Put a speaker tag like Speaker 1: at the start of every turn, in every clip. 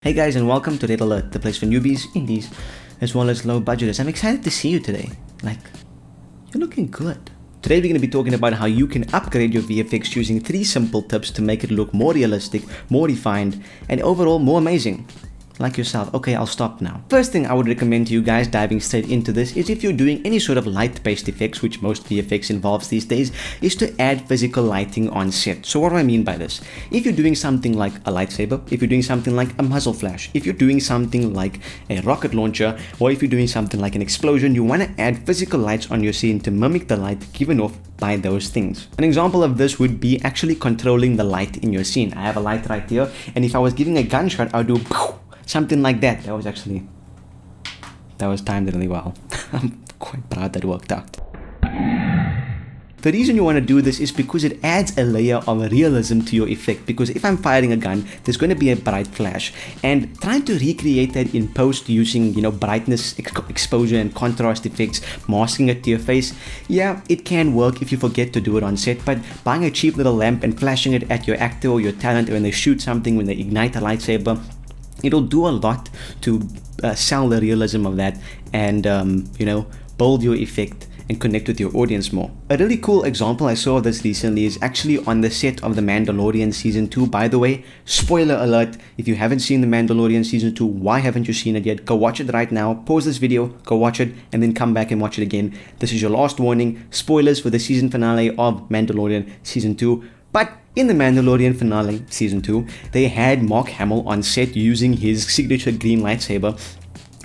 Speaker 1: Hey guys, and welcome to Red Alert, the place for newbies, indies, as well as low budgeters. I'm excited to see you today. You're looking good. Today we're going to be talking about how you can upgrade your VFX using 3 simple tips to make it look more realistic, more refined, and overall more amazing. Like yourself. Okay, I'll stop now. First thing I would recommend to you guys diving straight into this is if you're doing any sort of light-based effects, which most VFX involves these days, is to add physical lighting on set. So what do I mean by this? If you're doing something like a lightsaber, if you're doing something like a muzzle flash, if you're doing something like a rocket launcher, or if you're doing something like an explosion, you want to add physical lights on your scene to mimic the light given off by those things. An example of this would be actually controlling the light in your scene. I have a light right here, and if I was giving a gunshot, I would do something like that. That was timed really well. I'm quite proud that worked out. The reason you want to do this is because it adds a layer of realism to your effect, because if I'm firing a gun, there's going to be a bright flash, and trying to recreate that in post using, brightness, exposure and contrast effects, masking it to your face, yeah, it can work if you forget to do it on set, but buying a cheap little lamp and flashing it at your actor or your talent when they shoot something, when they ignite a lightsaber, it'll do a lot to sell the realism of that and, build your effect and connect with your audience more. A really cool example I saw of this recently is actually on the set of The Mandalorian Season 2. By the way, spoiler alert, if you haven't seen The Mandalorian Season 2, why haven't you seen it yet? Go watch it right now, pause this video, go watch it, and then come back and watch it again. This is your last warning, spoilers for the season finale of Mandalorian Season 2. But in the Mandalorian finale, Season 2, they had Mark Hamill on set using his signature green lightsaber,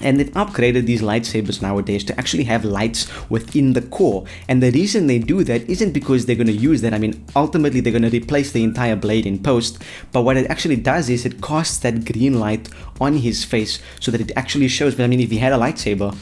Speaker 1: and they've upgraded these lightsabers nowadays to actually have lights within the core. And the reason they do that isn't because they're going to use that. I mean, ultimately they're going to replace the entire blade in post, but what it actually does is it casts that green light on his face so that it actually shows. But I mean, if he had a lightsaber,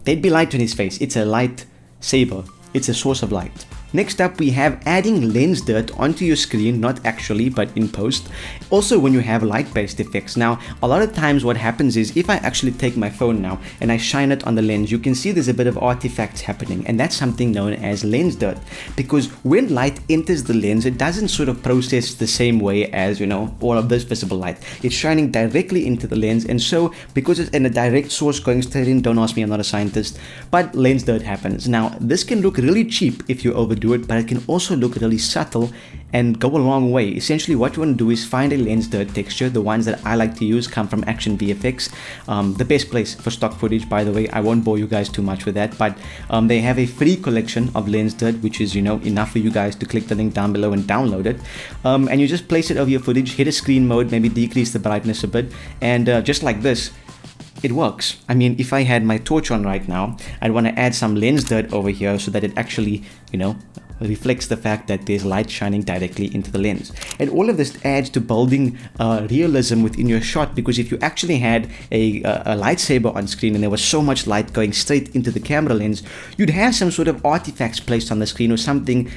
Speaker 1: there'd be light on his face. It's a light saber. It's a source of light. Next up, we have adding lens dirt onto your screen, not actually, but in post. Also, when you have light-based effects. Now, a lot of times what happens is if I actually take my phone now and I shine it on the lens, you can see there's a bit of artifacts happening, and that's something known as lens dirt. Because when light enters the lens, it doesn't sort of process the same way as, all of this visible light. It's shining directly into the lens, and so because it's in a direct source going straight in, don't ask me, I'm not a scientist, but lens dirt happens. Now, this can look really cheap if you overdo it, but it can also look really subtle and go a long way. Essentially, what you want to do is find a lens dirt texture. The ones that I like to use come from Action VFX, the best place for stock footage, by the way. I won't bore you guys too much with that, but they have a free collection of lens dirt, which is enough for you guys to click the link down below and download it, and you just place it over your footage, hit a screen mode, maybe decrease the brightness a bit, and just like this, it works. I mean, if I had my torch on right now, I'd want to add some lens dirt over here so that it actually, reflects the fact that there's light shining directly into the lens. And all of this adds to building realism within your shot, because if you actually had a lightsaber on screen and there was so much light going straight into the camera lens, you'd have some sort of artifacts placed on the screen or something,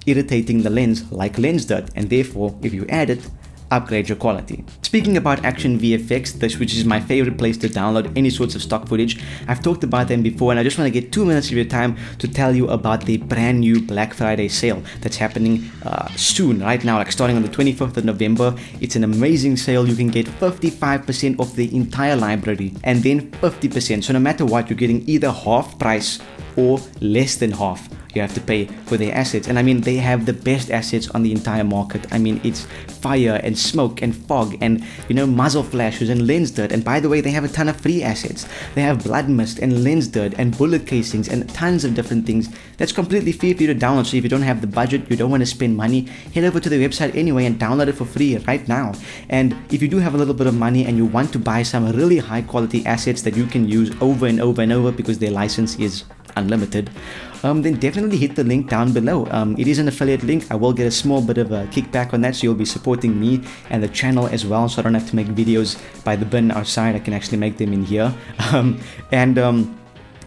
Speaker 1: irritating the lens like lens dirt, and therefore, if you add it, upgrade your quality. Speaking about Action VFX, which is my favorite place to download any sorts of stock footage, I've talked about them before, and I just want to get 2 minutes of your time to tell you about the brand new Black Friday sale that's happening soon, right now, starting on the 25th of November. It's an amazing sale. You can get 55% off the entire library and then 50%. So no matter what, you're getting either half price or less than half you have to pay for their assets. And I mean, they have the best assets on the entire market. I mean, it's fire and smoke and fog and muzzle flashes and lens dirt. And by the way, they have a ton of free assets. They have blood mist and lens dirt and bullet casings and tons of different things that's completely free for you to download. So if you don't have the budget, you don't want to spend money, head over to the website anyway and download it for free right now. And if you do have a little bit of money and you want to buy some really high quality assets that you can use over and over and over because their license is unlimited, then definitely hit the link down below. It is an affiliate link. I will get a small bit of a kickback on that, so you'll be supporting me and the channel as well, so I don't have to make videos by the bin outside. I can actually make them in here.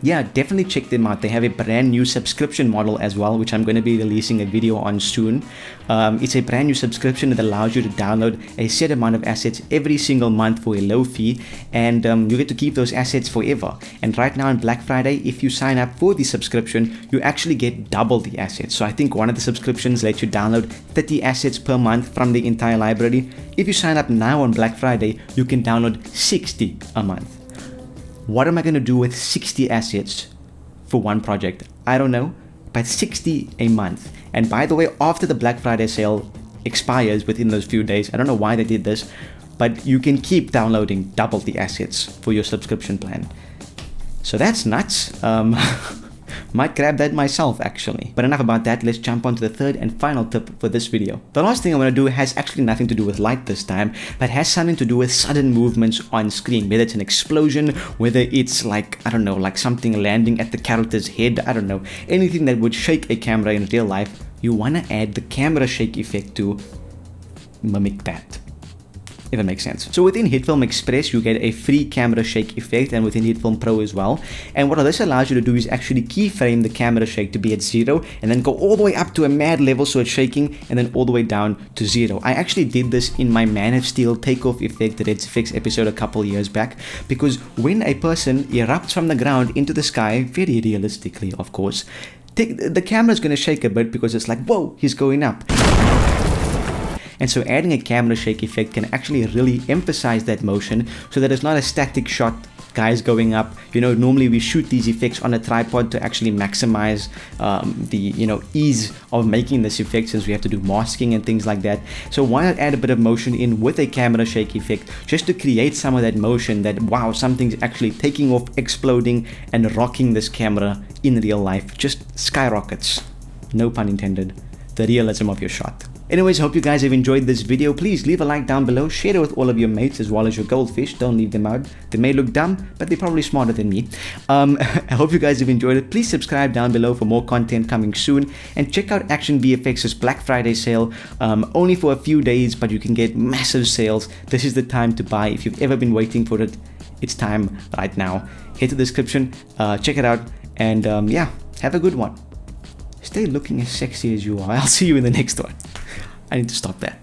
Speaker 1: yeah, definitely check them out. They have a brand new subscription model as well, which I'm going to be releasing a video on soon. It's a brand new subscription that allows you to download a set amount of assets every single month for a low fee, and you get to keep those assets forever. And right now on Black Friday, if you sign up for the subscription, you actually get double the assets. So I think one of the subscriptions lets you download 30 assets per month from the entire library. If you sign up now on Black Friday, you can download 60 a month. What am I going to do with 60 assets for one project? I don't know, but 60 a month. And by the way, after the Black Friday sale expires within those few days, I don't know why they did this, but you can keep downloading double the assets for your subscription plan. So that's nuts. Might grab that myself actually. But enough about that, let's jump on to the third and final tip for this video. The last thing I'm going to do has actually nothing to do with light this time, but has something to do with sudden movements on screen. Whether it's an explosion, whether it's like, I don't know, like something landing at the character's head, I don't know. Anything that would shake a camera in real life, you want to add the camera shake effect to mimic that, if it makes sense. So within HitFilm Express, you get a free camera shake effect, and within HitFilm Pro as well. And what this allows you to do is actually keyframe the camera shake to be at 0, and then go all the way up to a mad level so it's shaking, and then all the way down to 0. I actually did this in my Man of Steel takeoff effect that VFX episode a couple years back, because when a person erupts from the ground into the sky, very realistically of course, the camera's going to shake a bit because it's like, whoa, he's going up. And so adding a camera shake effect can actually really emphasize that motion so that it's not a static shot, guys going up. You know, normally we shoot these effects on a tripod to actually maximize the, you know, ease of making this effect, since we have to do masking and things like that. So why not add a bit of motion in with a camera shake effect just to create some of that motion that, wow, something's actually taking off, exploding, and rocking this camera in real life. Just skyrockets, no pun intended, the realism of your shot. Anyways, hope you guys have enjoyed this video. Please leave a like down below, share it with all of your mates as well as your goldfish. Don't leave them out. They may look dumb, but they're probably smarter than me. I hope you guys have enjoyed it. Please subscribe down below for more content coming soon, and check out Action VFX's Black Friday sale. Only for a few days, but you can get massive sales. This is the time to buy. If you've ever been waiting for it, it's time right now. Hit the description, check it out, and yeah, have a good one. Stay looking as sexy as you are. I'll see you in the next one. I need to stop that.